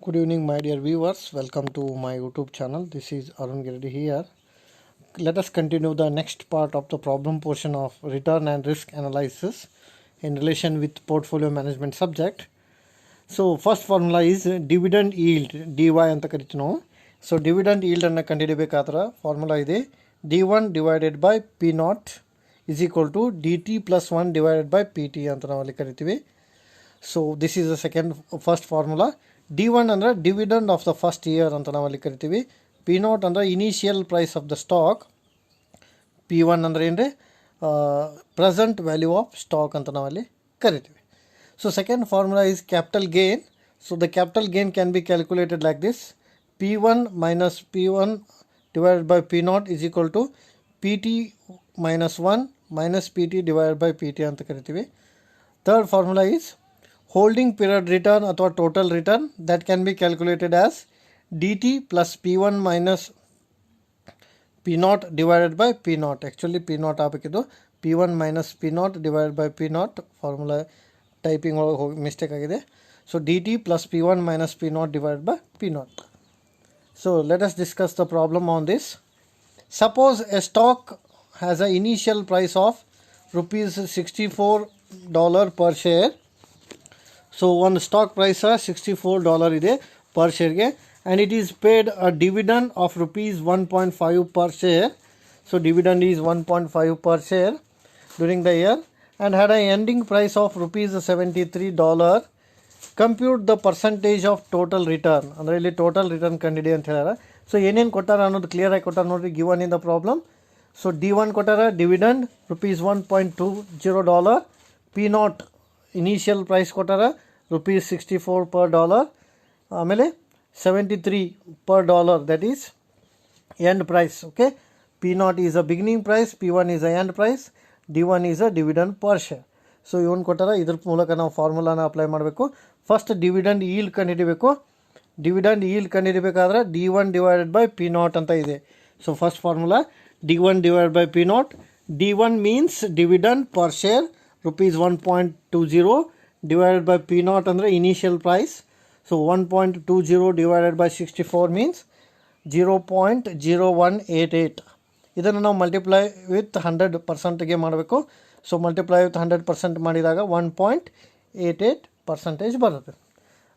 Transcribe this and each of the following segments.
Good evening, my dear viewers. Welcome to my YouTube channel. This is Arun Girdi here. Let us continue the next part of the problem portion of return and risk analysis in relation with portfolio management subject. So first formula is dividend yield, dy ಅಂತ ಕರಿತೀವಿ ನಾವು. So dividend yield ಅನ್ನು ಕಂಡುಹಿಡಿಯಬೇಕಾದ್ರೆ formula ಇದೆ d1 divided by p0 is equal to dt plus 1 divided by pt ಅಂತ ನಾವು ಅಲ್ಲಿ ಕರಿತೀವಿ. So this is the first formula. D1 ಅಂದ್ರೆ dividend of the first year ಅಂತ ನಾವು ಅಲ್ಲಿ ಕರಿತೀವಿ. P0 ಅಂದ್ರೆ initial price of the stock. P1 ಅಂದ್ರೆ ಏನ್ರಿ present value of stock ಅಂತ ನಾವು ಅಲ್ಲಿ ಕರಿತೀವಿ. So second formula is capital gain. So the capital gain can be calculated like this. P1 minus P1 divided by P0 is equal to PT minus 1 minus PT divided by PT ಅಂತ ಕರಿತೀವಿ. Third formula is holding period return ಅಥವಾ total return that can be calculated as dt plus P1 minus P0 divided by P0. Actually P0 ಆಗಬೇಕಿದ್ದು P1 minus P0 divided by P0 formula typing ಒಳಗೆ mistake ಆಗಿದೆ. So dt plus P1 minus P0 divided by P0. So let us discuss the problem on this. Suppose a stock has an initial price of rupees $64 per share. So one stock price $64 ಇದೆ per share ಗೆ, and it is paid a dividend of rupees 1.5 per share. So dividend is 1.5 per share during the year and had an ending price of rupees $73. Compute the percentage of total return. ಅಂದರೆ ಇಲ್ಲಿ total return ಕಂಡಿಡಿ ಅಂತ ಹೇಳ್ಯಾರ. So ಏನೇನು ಕೊಟ್ಟಾರ ಅನ್ನೋದು clear ಆಗಿ ಕೊಟ್ಟಾರ ನೋಡ್ರಿ given in the problem. So D1 ಕೊಟ್ಟಾರ dividend rupees $1.20, P0 initial price ಕೊಟ್ಟಾರ rupees 64 per dollar, ಆಮೇಲೆ 73 per dollar, that is end price. Okay, P0 is a beginning price, P1 is a end price, D1 is a dividend per share. So ಇವನು ಕೊಟ್ಟಾರ, ಇದ್ರ ಮೂಲಕ ನಾವು ಫಾರ್ಮುಲಾನ apply ಮಾಡಬೇಕು. First dividend yield ಕಂಡುಹಿಡಿಬೇಕು. Dividend yield ಕಂಡುಹಿಡಿಬೇಕಾದ್ರೆ D1 divided by P0 ಅಂತ ಇದೆ. So first formula D1 divided by P0. D1 means dividend per share rupees 1.20 divided by P0 ಅಂದರೆ initial price. So 1.20 divided by 64 means 0.0188. ಇದನ್ನು ನಾವು multiply with 100%ಗೆ ಮಾಡಬೇಕು. So multiply with 100% ಮಾಡಿದಾಗ 1.88% ಬರುತ್ತೆ.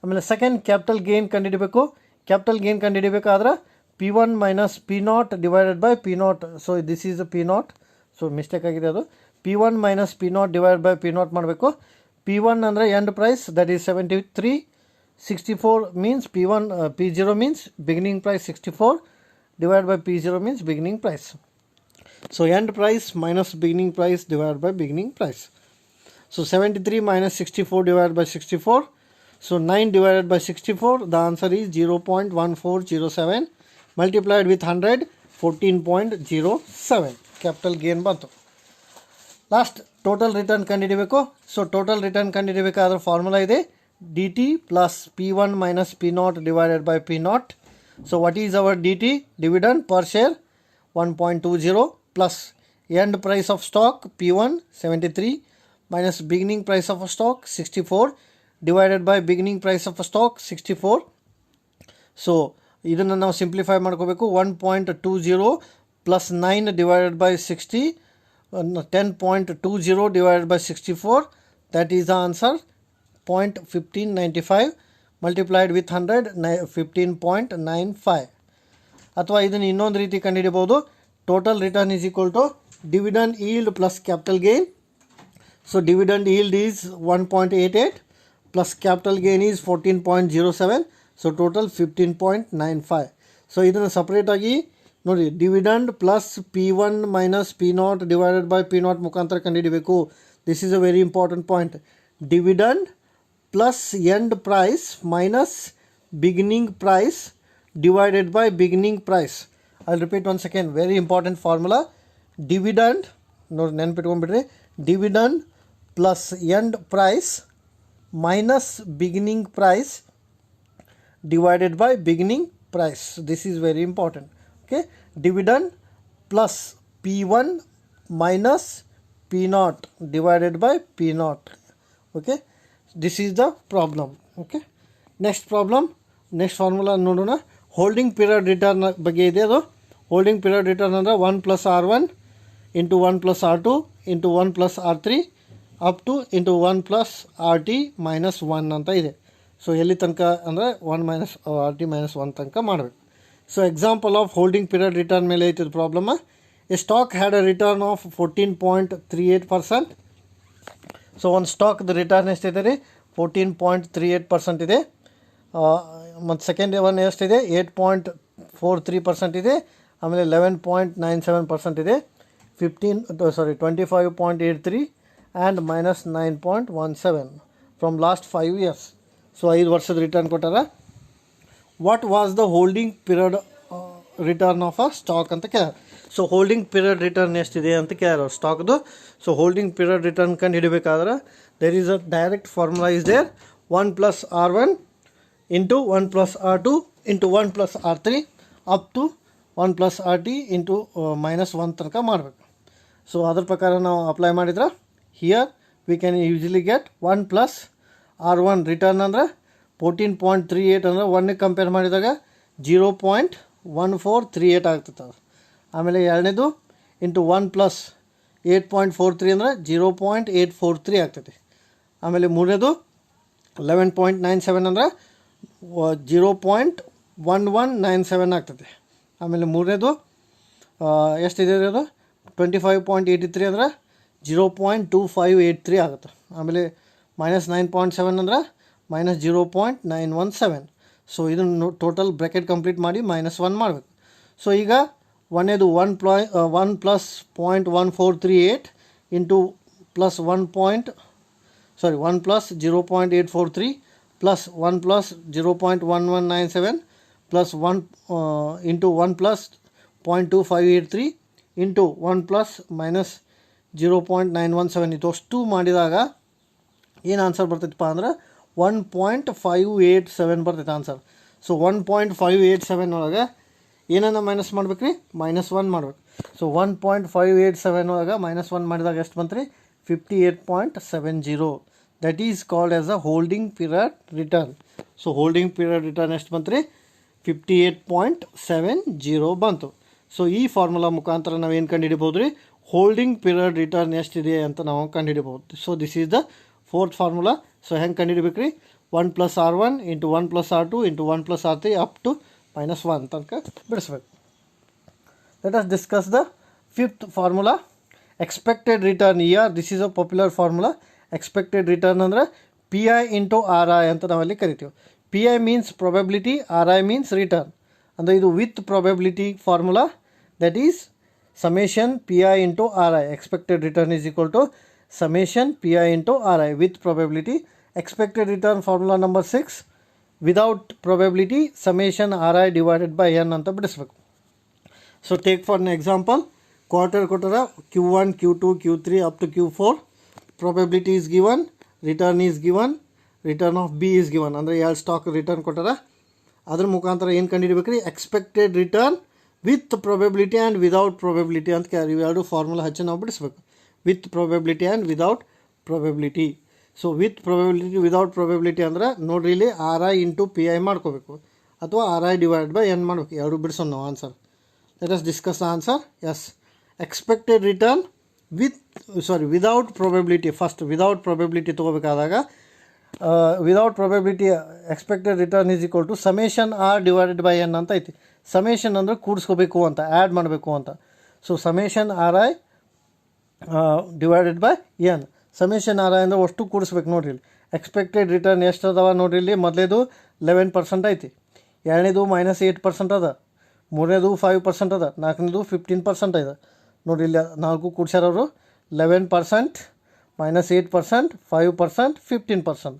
ಆಮೇಲೆ second capital gain ಕಂಡುಹಿಡಬೇಕು. ಕ್ಯಾಪಿಟಲ್ ಗೇನ್ ಕಂಡುಹಿಡಬೇಕಾದ್ರೆ P1 minus P0 divided by P0. So this is P0. So mistake ಆಗಿದೆ, ಅದು P1 minus P0 divided by P0 ಮಾಡಬೇಕು. P1 ಅಂದರೆ end price, that is 73. 64 means P1, P0 means beginning price 64 divided by P0 means beginning price. So end price minus beginning price divided by beginning price. So 73 minus 64 divided by 64. So 9 divided by 64, the answer is 0.1407 multiplied with 100, 14.07 capital gain ಬಂತು. Last total return ಕಂಡುಹಿಡಬೇಕು. So total return ಕಂಡುಹಿಡಬೇಕಾದ್ರೆ formula ಇದೆ dt plus P1 minus P0 divided by P0. So what is our dt? Dividend per share 1.20 plus end price of stock P1 73 minus beginning price of a stock 64 divided by beginning price of a stock 64. So ಇದನ್ನು ನಾವು simplify ಮಾಡ್ಕೋಬೇಕು. 1.20 plus 9 divided by 60, 10.20 divided by 64, that is the answer 0.1595 multiplied with 100, 15.95. ಅಥವಾ ಇದನ್ನು ಇನ್ನೊಂದು ರೀತಿ ಕಂಡುಹಿಡಬಹುದು. Total return is equal to dividend yield plus capital gain. So dividend yield is 1.88 plus capital gain is 14.07. So total 15.95. So ಇದನ್ನು ಸಪ್ರೇಟಾಗಿ ನೋಡಿ, dividend plus P1 minus P0 divided by P0 ಮುಖಾಂತರ ಕಂಡುಹಿಡಬೇಕು. This is a very important point. Dividend plus end price minus beginning price divided by beginning price. I'll repeat once again, very important formula. Dividend, no ನೆನಪಿಟ್ಕೊಂಡ್ಬಿಡ್ರಿ, dividend plus end price minus beginning price divided by beginning price. This is very important. Okay, dividend plus P1 minus P0 divided by P0. Okay, this is the problem. Okay, next problem, next formula ನೋಡೋಣ. Holding period return ಬಗ್ಗೆ ಇದೆ. ಅದು holding period return ಅಂದರೆ 1 + R1 into 1 + R2 into 1 + R3 up two into 1 + RT - 1 ಅಂತ ಇದೆ. So ಎಲ್ಲಿ ತನಕ ಅಂದರೆ 1 - RT - 1 ತನಕ ಮಾಡಬೇಕು. So example of holding period return ಮೇಲೆ ಐತಿದ್ದು problem. A stock had a return of 14.38%. So ಒಂದು ಸ್ಟಾಕ್ದು ರಿಟರ್ನ್ ಎಷ್ಟಿದೆ ರೀ? 14.38% ಇದೆ. ಮತ್ತು ಸೆಕೆಂಡ್ ಒನ್ ಎಷ್ಟಿದೆ? 8.43% ಇದೆ. ಆಮೇಲೆ 11.97% ಇದೆ. 25.83 and -9.17 from last 5 years. So 5 ವರ್ಷದ ರಿಟರ್ನ್ ಕೊಟ್ಟಾರ. What was the holding period return of a stock ಅಂತ ಕೇಳ್ಯಾರ. ಸೊ ಹೋಲ್ಡಿಂಗ್ ಪೀರಿಯಡ್ ರಿಟರ್ನ್ ಎಷ್ಟಿದೆ ಅಂತ ಕೇಳ್ಯಾರ ಸ್ಟಾಕ್ದು. ಸೊ ಹೋಲ್ಡಿಂಗ್ ಪೀರಿಯಡ್ ರಿಟರ್ನ್ ಕಂಡು ಹಿಡಿಬೇಕಾದ್ರೆ there is a direct formula is there. 1 + R1 into 1 + R2 into 1 + R3 up to 1 + RT into -1 ತನಕ ಮಾಡಬೇಕು. ಸೊ ಅದ್ರ ಪ್ರಕಾರ ನಾವು ಅಪ್ಲೈ ಮಾಡಿದ್ರೆ here we can usually get 1 + R1 return ಅಂದರೆ 14.38 ಅಂದರೆ 1ಗೆ ಕಂಪೇರ್ ಮಾಡಿದಾಗ 0.1438 ಆಗ್ತದೆ. ಆಮೇಲೆ ಎರಡನೇದು ಇಂಟು 1 + 8.43 ಅಂದರೆ 0.843 ಆಗ್ತೈತಿ. ಆಮೇಲೆ ಮೂರನೇದು 11.97 ಅಂದರೆ 0.1197 ಆಗ್ತದೆ. ಆಮೇಲೆ ಮೂರನೇದು ಎಷ್ಟಿದೆ ಅದು? 25.83 ಅಂದರೆ 0.2583 ಆಗುತ್ತೆ. ಆಮೇಲೆ -9.7 ಅಂದರೆ -0.917. ಸೊ ಇದನ್ನು ಟೋಟಲ್ ಬ್ರ್ಯಾಕೆಟ್ ಕಂಪ್ಲೀಟ್ ಮಾಡಿ -1 ಮಾಡಬೇಕು. ಸೊ ಈಗ ಒಂದೇದು 1 + 0.1438 into +1 + 0.843 plus 1 + 0.1197 plus 1 into 1 + 0.2583 into 1 + -0.917 ಇದಷ್ಟು ಮಾಡಿದಾಗ ಏನು ಆನ್ಸರ್ ಬರ್ತೈತಪ್ಪ ಅಂದ್ರೆ 1.587 ಬರ್ತೈತೆ ಆನ್ಸರ್. ಸೊ 1.587 ಒಳಗೆ ಏನನ್ನ ಮೈನಸ್ ಮಾಡ್ಬೇಕು ರೀ? -1 ಮಾಡ್ಬೇಕು. ಸೊ 1.587 ಒಳಗೆ -1 ಮಾಡಿದಾಗ ಎಷ್ಟು ಬಂತು ರೀ? 58.70. That is called as a holding period return. So holding period return ಎಷ್ಟು ಬಂತು ರೀ? 58.70 ಬಂತು. ಸೊ ಈ ಫಾರ್ಮುಲಾ ಮುಖಾಂತರ ನಾವೇನು ಕಂಡುಹಿಡಿಬೋದು ರೀ? ಹೋಲ್ಡಿಂಗ್ ಪೀರಿಯಡ್ ರಿಟರ್ನ್ ಎಷ್ಟಿದೆ ಅಂತ ನಾವು ಕಂಡುಹಿಡಿಬೋದು. So this is the fourth formula. So ಹೆಂಗೆ ಕಂಡುಹಿಡಿಬೇಕು ರೀ? 1 + R1 into 1 + R2 into 1 + R3 up to -1 ತನಕ ಬಿಡಿಸ್ಬೇಕು. Let us discuss the fifth formula, expected return. This is a popular formula. Expected return ಅಂದರೆ PI ಇಂಟು RI ಅಂತ ನಾವಲ್ಲಿ ಕರಿತೀವಿ. PI means probability, RI means return. ಅಂದರೆ ಇದು with probability formula. That is summation PI into RI. Expected return is equal to summation PI into RI with probability. Expected return formula number 6, without probability summation RI divided by n ಅಂತ ಬಿಡಿಸ್ಬೇಕು. So take for an example, quarter ಕೊಟ್ಟರ Q1, Q2, Q3 up to Q4. probability is given, return is given, return of B is given. ಅಂದರೆ ಎರಡು stock return ಕೊಟ್ಟರ. ಅದ್ರ ಮುಖಾಂತರ ಏನು ಕಂಡುಹಿಡಬೇಕು ರೀ? Expected return with probability and without probability ಅಂತ ಇವೆರಡು formula ಹಚ್ಚಿ ನಾವು ಬಿಡಿಸ್ಬೇಕು. With probability and without probability. So with probability without probability ಅಂದ್ರೆ ನೋಡ್ರಿ ಇಲ್ಲಿ RI ಇಂಟು PI ಮಾಡ್ಕೋಬೇಕು ಅಥವಾ RI ಡಿವೈಡ್ ಬೈ n ಮಾಡಬೇಕು. ಎರಡು ಬಿಡಿಸೋಣ ನಾವು answer. Let us discuss the answer. Yes, expected return without probability. First without probability ತೊಗೋಬೇಕಾದಾಗ without probability expected return is equal to summation R divided by n ಅಂತ ಐತಿ. Summation ಅಂದರೆ ಕೂಡಿಸ್ಕೋಬೇಕು ಅಂತ, add ಮಾಡಬೇಕು ಅಂತ. So summation RI divided by n. Summation RI ಅಂದರೆ ಅಷ್ಟು ಕೂಡಿಸ್ಬೇಕು. ನೋಡಿರಿ ಇಲ್ಲಿ ಎಕ್ಸ್ಪೆಕ್ಟೆಡ್ ರಿಟರ್ನ್ ಎಷ್ಟು ಅದಾವ ನೋಡಿರಿ ಇಲ್ಲಿ. ಮೊದಲೇದು 11% ಐತಿ, ಎರಡನೇದು -8% ಅದ, ಮೂರನೇದು 5% ಅದ, ನಾಲ್ಕನೇದು 15% ಇದೆ. ನೋಡಿರಿ ಇಲ್ಲಿ ನಾಲ್ಕು ಕೂಡ್ಸ್ಯಾರವರು 11%, -8%, 5%, 15%.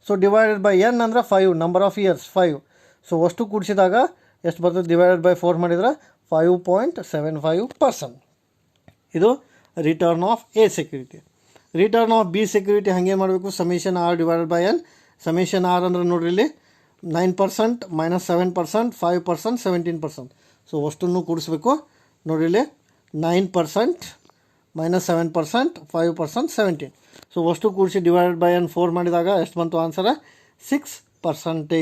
ಸೊ ಡಿವೈಡೆಡ್ ಬೈ n ಅಂದರೆ 5, ನಂಬರ್ ಆಫ್ ಇಯರ್ಸ್ 5. ಸೊ ಅಷ್ಟು ಕೂಡಿಸಿದಾಗ ಎಷ್ಟು ಬರ್ತದೆ? ಡಿವೈಡೆಡ್ ಬೈ 4 ಮಾಡಿದ್ರೆ 5.75%. ಇದು return of a security. Return of B security ಹಾಗೆ ಮಾಡಬೇಕು. Summation R divided by n. Summation R ಅಂದರೆ ನೋಡ್ರಿ ಇಲ್ಲಿ 9%, -7%, 5%, 17%. ಸೊ ಅಷ್ಟನ್ನು ಕೂಡಿಸ್ಬೇಕು. ನೋಡ್ರಿ ಇಲ್ಲಿ 9%, -7%, 5%, 17. ಸೊ ಅಷ್ಟು ಕೂಡಿಸಿ ಡಿವೈಡೆಡ್ ಬೈ n 4 ಮಾಡಿದಾಗ ಎಷ್ಟು ಬಂತು ಆನ್ಸರ? 6%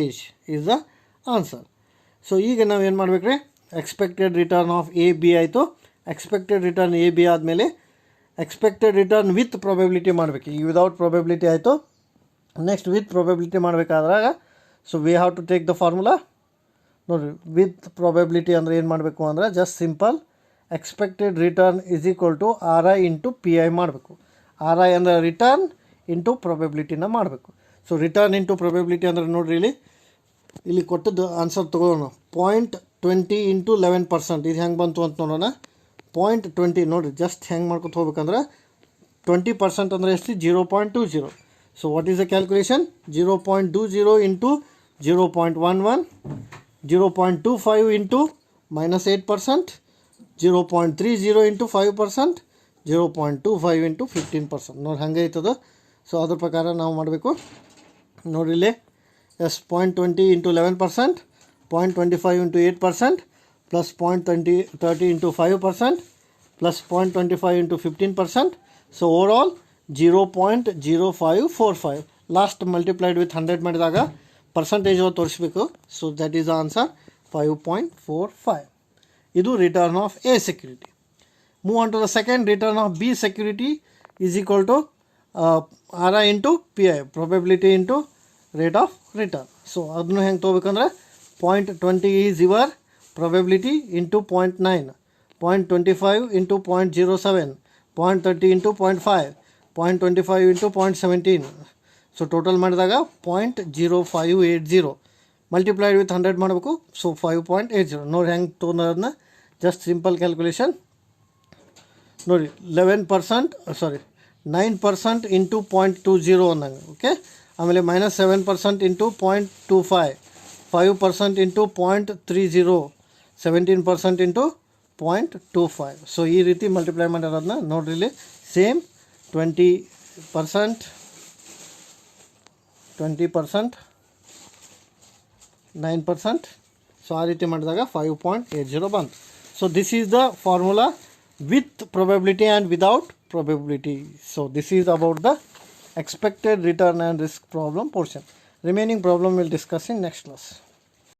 ಈಸ್ ದ ಆನ್ಸರ್. ಸೊ ಈಗ ನಾವು ಏನು ಮಾಡಬೇಕ್ರಿ, expected return of A B ಆಯಿತು. ಎಕ್ಸ್ಪೆಕ್ಟೆಡ್ ರಿಟರ್ನ್ ಎ ಬಿ ಆದಮೇಲೆ ಎಕ್ಸ್ಪೆಕ್ಟೆಡ್ ರಿಟರ್ನ್ ವಿತ್ ಪ್ರೊಬೆಬಿಲಿಟಿ ಮಾಡಬೇಕು. ಈಗ ವಿದೌಟ್ ಪ್ರೊಬೆಬಿಲಿಟಿ ಆಯಿತು. ನೆಕ್ಸ್ಟ್ ವಿತ್ ಪ್ರೊಬೆಬಿಲಿಟಿ ಮಾಡಬೇಕಾದ್ರಾಗ so we have to take the formula. ನೋಡಿರಿ, ವಿತ್ ಪ್ರೊಬೆಬಿಲಿಟಿ ಅಂದರೆ ಏನು ಮಾಡಬೇಕು ಅಂದರೆ just simple expected return is equal to R I into P I ಮಾಡಬೇಕು. ಆರ್ ಐ ಅಂದರೆ ರಿಟರ್ನ್ ಇಂಟು ಪ್ರೊಬೆಬಿಲಿಟಿನ ಮಾಡಬೇಕು. ಸೊ ರಿಟರ್ನ್ ಇಂಟು ಪ್ರೊಬೆಬಿಲಿಟಿ ಅಂದರೆ ನೋಡಿರಿ, ಇಲ್ಲಿ ಕೊಟ್ಟದ್ದು ಆನ್ಸರ್ ತೊಗೊಳ್ಳೋಣ. 0.20 ಇಂಟು 11%. ಇದು ಹೆಂಗೆ ಬಂತು ಅಂತ ನೋಡೋಣ. 0.20 ನೋಡಿರಿ, ಜಸ್ಟ್ ಹೆಂಗೆ ಮಾಡ್ಕೊತ ಹೋಗ್ಬೇಕಂದ್ರೆ 20% ಅಂದರೆ ಎಷ್ಟು? 0.20. So what is the calculation? 0.20 into 0.11, 0.25 into -8%, 0.30 into 5%, 0.25 into 15%. ನೋಡಿ ಹಂಗೆ ಐತದ. ಸೊ ಅದ್ರ ಪ್ರಕಾರ ನಾವು ಮಾಡಬೇಕು. ನೋಡಿರಿ ಇಲ್ಲಿ ಎಸ್ 0.20 into 11%, 0.25 into 8%, plus 0.30 into 5%, plus 0.25 into 15%. So over 0.0545. Last multiplied with 100 ಮಾಡಿದಾಗ ಪರ್ಸಂಟೇಜ್ ತೋರಿಸ್ಬೇಕು. So that is the answer 5.45. ಇದು return of a security. Move on to the second. Return of B security is equal to R I into P I, probability into rate of return. So ಅದನ್ನು ಹೆಂಗೆ ತೊಗೋಬೇಕಂದ್ರೆ 0.20 is your probability into 0.9, 0.25 into 0.07, 0.30 into 0.5, 0.25 into 0.17. So total ಮಾಡಿದಾಗ 0.0580 multiplied with 100 ಮಾಡಬೇಕು. So 5.80. ನೋಡಿ ಹೆಂಗೆ ತೊಗೊಂಡೋದನ್ನ just simple calculation. ನೋಡಿ 9% into 0.20 ಅಂದಂಗೆ. Okay, ಆಮೇಲೆ -7% ಇಂಟು 0.25, 5% ಇಂಟು 0.30, 17% ಇಂಟು 0.25. ಸೊ ಈ ರೀತಿ ಮಲ್ಟಿಪ್ಲೈ ಮಾಡಿರೋದನ್ನ ನೋಡ್ರಿ ಇಲ್ಲಿ ಸೇಮ್ 20%, 9%. ಸೊ ಆ ರೀತಿ ಮಾಡಿದಾಗ 5.80 ಬಂತು. So this is the formula with probability and without probability. So this is about the expected return and risk problem portion. Remaining problem we'll discuss in next class.